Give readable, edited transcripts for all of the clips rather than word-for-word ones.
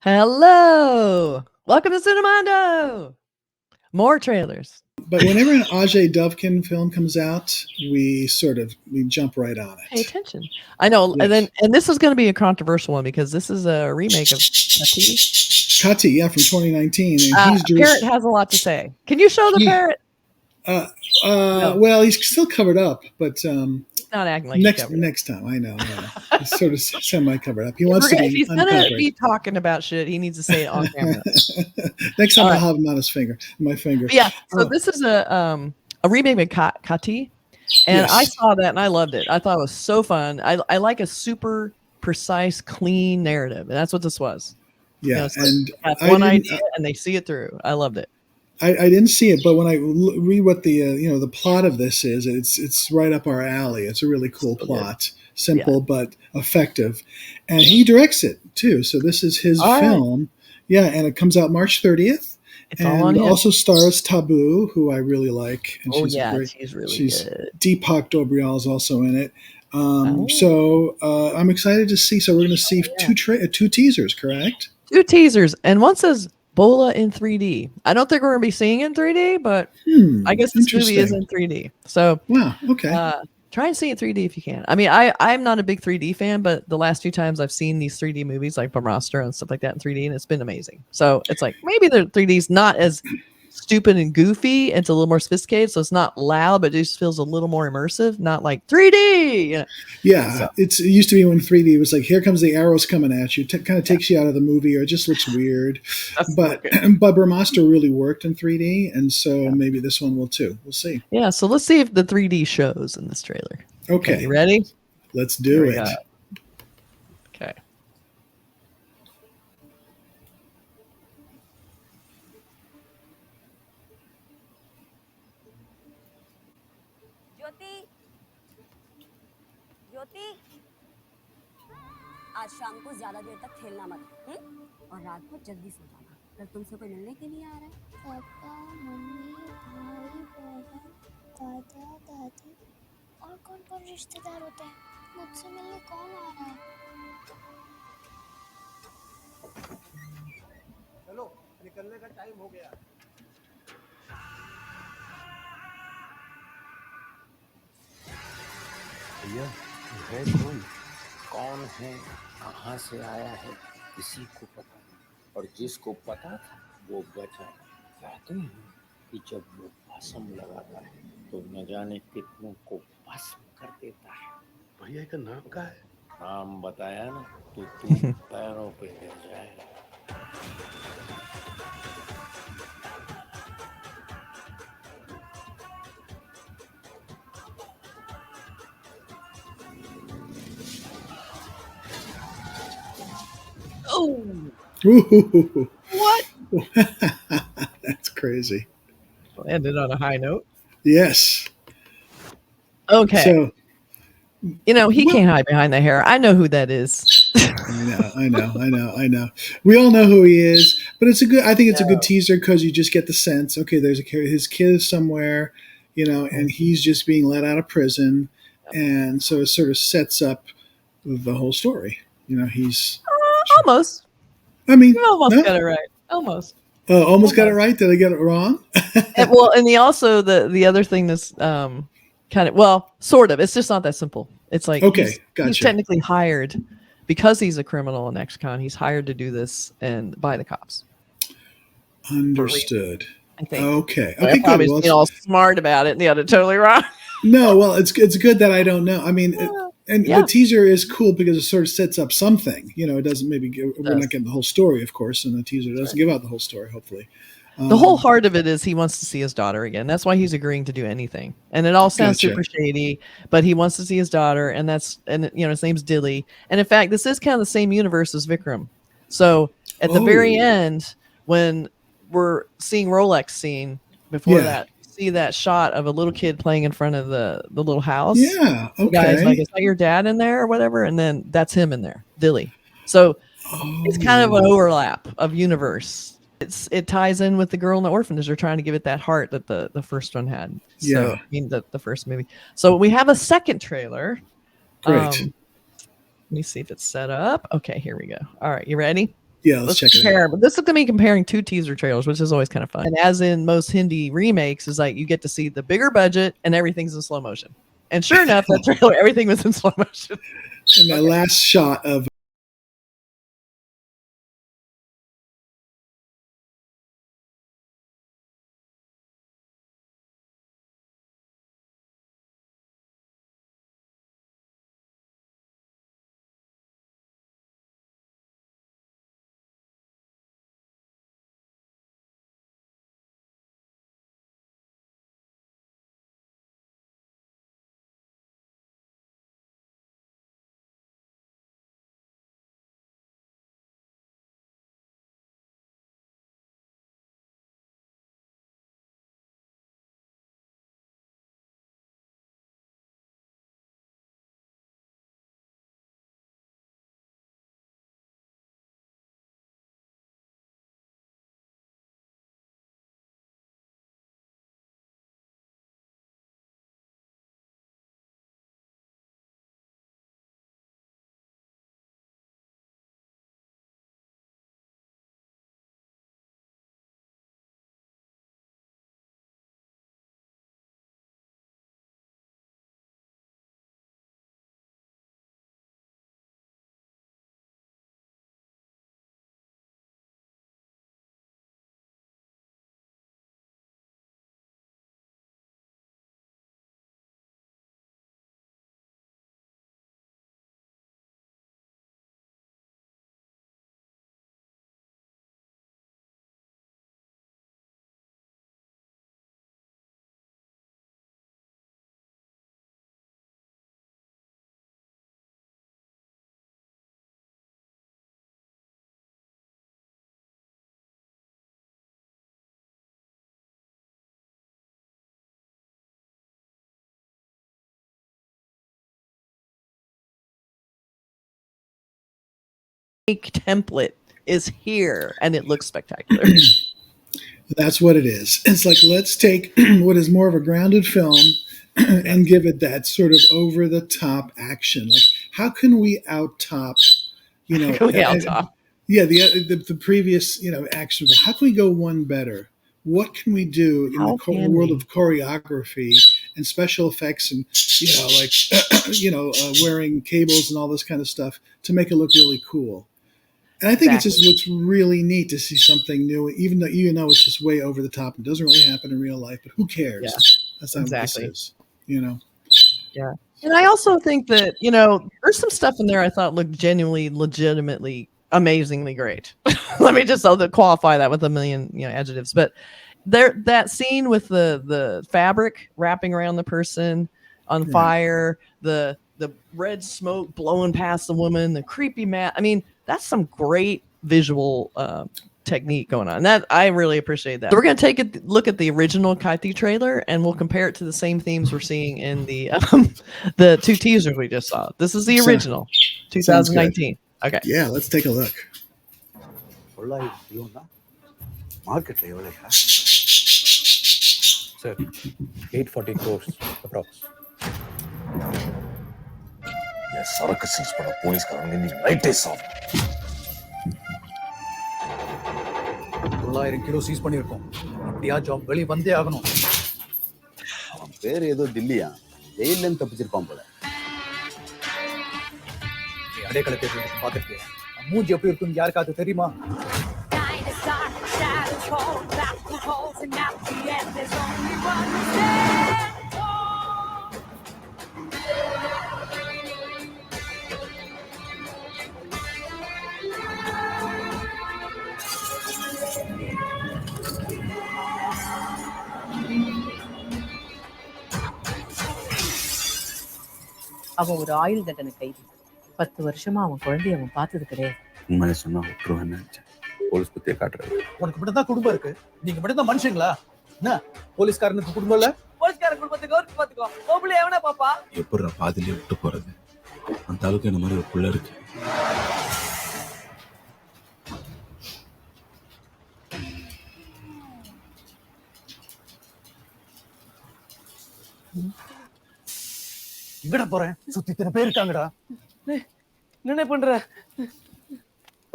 Hello. Welcome to Cinemando. More trailers. But whenever an Ajay Devgn film comes out, we jump right on Pay it. attention. I know. Yes. And this is going to be a controversial one because this is a remake of Kaithi. Kaithi, yeah, from 2019, and he's Parrot has a lot to say. Can you show the parrot? No. Well, he's still covered up, but not acting like next time. I know. He's sort of semi-covered up. He wants to be. If he's going to be talking about shit, he needs to say it on camera. Next time, I'll have him on my finger. But yeah. So this is a remake of Kaithi, and yes. I saw that and I loved it. I thought it was so fun. I like a super precise, clean narrative, and that's what this was. Yeah, and have one idea and they see it through. I loved it. I didn't see it, but when I read what the the plot of this is, it's right up our alley. It's a really cool plot, simple but effective, and he directs it too. So this is his film, and it comes out March 30th. It's all on him. Also stars Tabu, who I really like. And she's really good. Deepak Dobriyal is also in it. So I'm excited to see. So we're going to see two teasers, correct? 2 teasers, and one says Bholaa in 3D. I don't think we're going to be seeing it in 3D, but I guess this movie is in 3D. So wow, okay. Try and see it 3D if you can. I mean, I'm not a big 3D fan, but the last few times I've seen these 3D movies like Brahmastra and stuff like that in 3D, and it's been amazing. So it's like maybe the 3D's not as stupid and goofy. It's a little more sophisticated, so it's not loud, but it just feels a little more immersive. Not like 3D. Yeah, so. It used to be when 3D was like, here comes the arrows coming at you. Kind of takes you out of the movie, or it just looks weird. But Brahmastra really worked in 3D, and so maybe this one will too. We'll see. Yeah, so let's see if the 3D shows in this trailer. Okay, you ready? Let's do it. Okay. ज्योति आज शाम को ज्यादा देर तक खेलना मत और रात को जल्दी सो जाना। कल तुमसे कोई मिलने के लिए आ रहा है? पापा, मम्मी, भाई, बहन, दादा, दादी और कौन-कौन रिश्तेदार होते हैं? मुझसे मिलने कौन आ रहा है? चलो निकलने का टाइम हो गया। भैया है कौन है, कहाँ से आया है, किसी को पता नहीं, और जिसको पता था वो बचा। कहते हैं कि जब वो भस्म लगाता है तो न जाने कितनों को भस्म कर देता है। भैया का नाम क्या है? नाम बताया ना तो तू पैरों पे गिर जाएगा। Oh, what? That's crazy. Ended on a high note. Yes. Okay. So, he can't hide behind the hair. I know who that is. I know. We all know who he is, but I think it's a good teaser because you just get the sense, okay, there's his kid is somewhere, and he's just being let out of prison. And so it sort of sets up the whole story. He's almost. I mean, you almost got it right. Almost. Oh, almost got it right. Did I get it wrong? And the other thing that's sort of. It's just not that simple. It's like he's technically hired because he's a criminal in ex-con. He's hired to do this and by the cops. Understood. I think. Okay. Good. Well, being all smart about it, and the other totally wrong. No, well, it's good that I don't know. I mean. The teaser is cool because it sort of sets up something. It doesn't we're not getting the whole story, of course, and the teaser doesn't give out the whole story, hopefully. The whole heart of it is he wants to see his daughter again. That's why he's agreeing to do anything. And it all sounds super shady, but he wants to see his daughter, and his name's Dilly. And in fact, this is kind of the same universe as Vikram. So at the very end, when we're seeing Rolex scene before that, see that shot of a little kid playing in front of the little house. Yeah. Okay. The guy's like, is that your dad in there or whatever? And then that's him in there, Dilly. So it's kind of an overlap of universe. It ties in with the girl in the orphanage. They're trying to give it that heart that the first one had. So, I mean, the first movie. So we have a second trailer. Great. Let me see if it's set up. Okay, here we go. All right, you ready? Yeah, let's check compare. it out. But this is going to be comparing 2 teaser trailers, which is always kind of fun. And as in most Hindi remakes, is like you get to see the bigger budget and everything's in slow motion. And sure enough, that trailer, everything was in slow motion. And that last shot of Template is here and it looks spectacular. that's what it is. It's like, let's take what is more of a grounded film and give it that sort of over the top action. Like, how can we out top, yeah, the previous, action? How can we go one better? What can we do in the world of choreography and special effects and, wearing cables and all this kind of stuff to make it look really cool? And I think it just looks really neat to see something new, even though it's just way over the top and doesn't really happen in real life. But who cares? Yeah, that's not what this is, Yeah. And I also think that, there's some stuff in there I thought looked legitimately, amazingly great. Let me just qualify that with a million, adjectives. But that scene with the fabric wrapping around the person on fire, the red smoke blowing past the woman, the creepy mat. I mean, that's some great visual technique going on. That I really appreciate that. So we're going to take a look at the original Kaithi trailer and we'll compare it to the same themes we're seeing in the 2 teasers we just saw. This is the original 2019. Okay. Yeah, let's take a look. Market Sir, 840 crores approx. Yes, சரக்கு cheese பண்ண போலீஸ்காரங்க இன்னைக்கு நைட்டே சாப் 900 kilo cheese பண்ணிருக்கோம். அப்படியே job வெளிய வந்தே ஆகணும். அவன் பேர் ஏதோ தில்லியா, ஜெயில்ல இருந்து தப்பிச்சிருப்பான் போல. நீ அடைக்கல தேடி பாத்துட்டியா? மூஞ்சி எப்படி இருக்குன்னு யாருக்காவது தெரியுமா? அவன் ஒரு ஆயுள் தண்டனை கைதி. 10 வருஷமா அவன் குழந்தைய அவன் பார்த்தது கிடையாது. உண்மையை சொன்னா விட்டுருவேன்னு நினைச்சேன். போலீஸ் பத்தியே காட்டுறாரு. உனக்கு மட்டும் தான் குடும்பம் இருக்கு. நீங்க மட்டும் தான் மனுஷங்களா? என்ன போலீஸ்காரனுக்கு குடும்பம் இல்ல? போலீஸ்கார குடும்பத்துக்கு ஒரு பாத்துக்கோ. ஓபுல எவனா பாப்பா? எப்பறா பாதியிலே விட்டு போறது? அந்த அளவுக்கு என்ன மாதிரி ஒரு புள்ள இருக்கு. எங்கடா போறேன்? சுத்தி இத்தனை பேர் இருக்காங்கடா. என்ன பண்ற?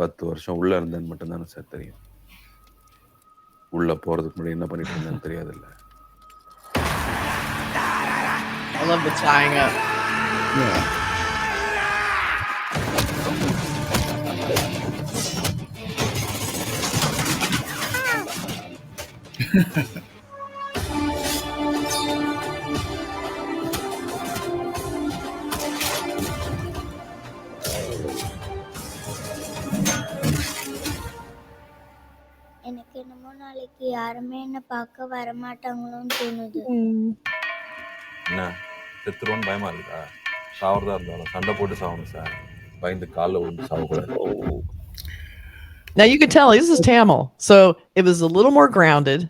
10 வருஷம் உள்ள இருந்தேன்னு மட்டும் தானே சார் தெரியும். உள்ள போறதுக்கு முன்னாடி என்ன பண்ணிட்டு இருந்தேன்னு தெரியாதுல்ல. I love the tying up. Yeah. எனக்கு என்னமோ நாளைக்கு யாருமே என்ன பார்க்க வரமாட்டாங்களோன்னு தோணுது. என்ன செத்துருவோன்னு பயமா இருக்குதா? சாவறதா இருந்தாலும் சண்டை போட்டு சாவணும் சார். பயந்து காலில் விழுந்து சாவக்கூடாது. Now you can tell this is Tamil, so it was a little more grounded.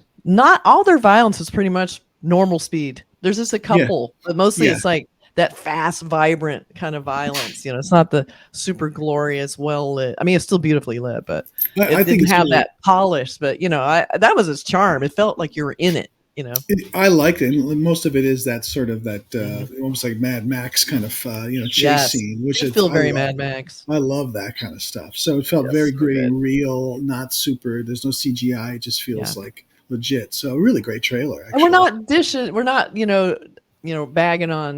Not all their violence is pretty much normal speed. There's just a couple, but mostly it's like that fast, vibrant kind of violence. You know, it's not the super glorious, well lit. I mean, it's still beautifully lit, but it didn't have that polish. But you know, that was its charm. It felt like you were in it. You know, I liked it. Most of it is that sort of that almost like Mad Max kind of chase scene, which it feels very Mad Max. I love that kind of stuff. So it felt very gritty and real, not super. There's no CGI. It just feels like legit. So a really great trailer. Actually. And we're not dishing. We're not bagging on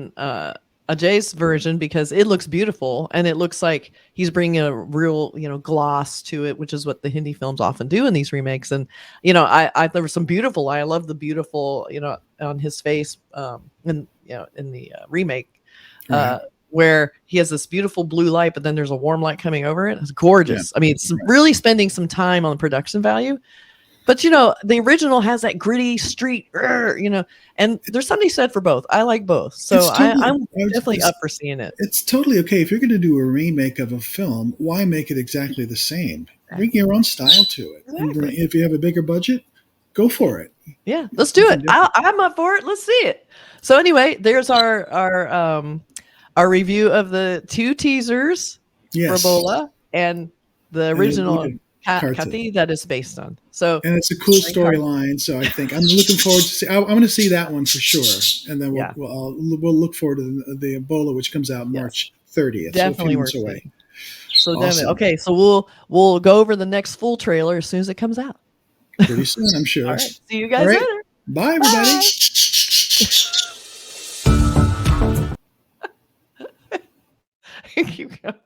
Ajay's version because it looks beautiful and it looks like he's bringing a real gloss to it, which is what the Hindi films often do in these remakes. And I there was some beautiful. I love the beautiful on his face in the remake where he has this beautiful blue light, but then there's a warm light coming over it. It's gorgeous. I mean, it's really spending some time on the production value. But the original has that gritty street, and there's something said for both. I like both, so I'm definitely up for seeing it. It's totally okay if you're going to do a remake of a film. Why make it exactly the same? Bring your own style to it. Exactly. If you have a bigger budget, go for it. Yeah, let's do it. I'm up for it. Let's see it. So anyway, there's our review of the 2 teasers for Bholaa and the original. Kaithi that is based on. So and it's a cool storyline. So I think I'm looking forward to see. I'm going to see that one for sure. And then we'll look forward to the Bholaa, which comes out March 30th. Definitely worth away. So awesome. Okay, so we'll go over the next full trailer as soon as it comes out. Pretty soon, I'm sure. All right, see you guys later. Bye, everybody. Keep going.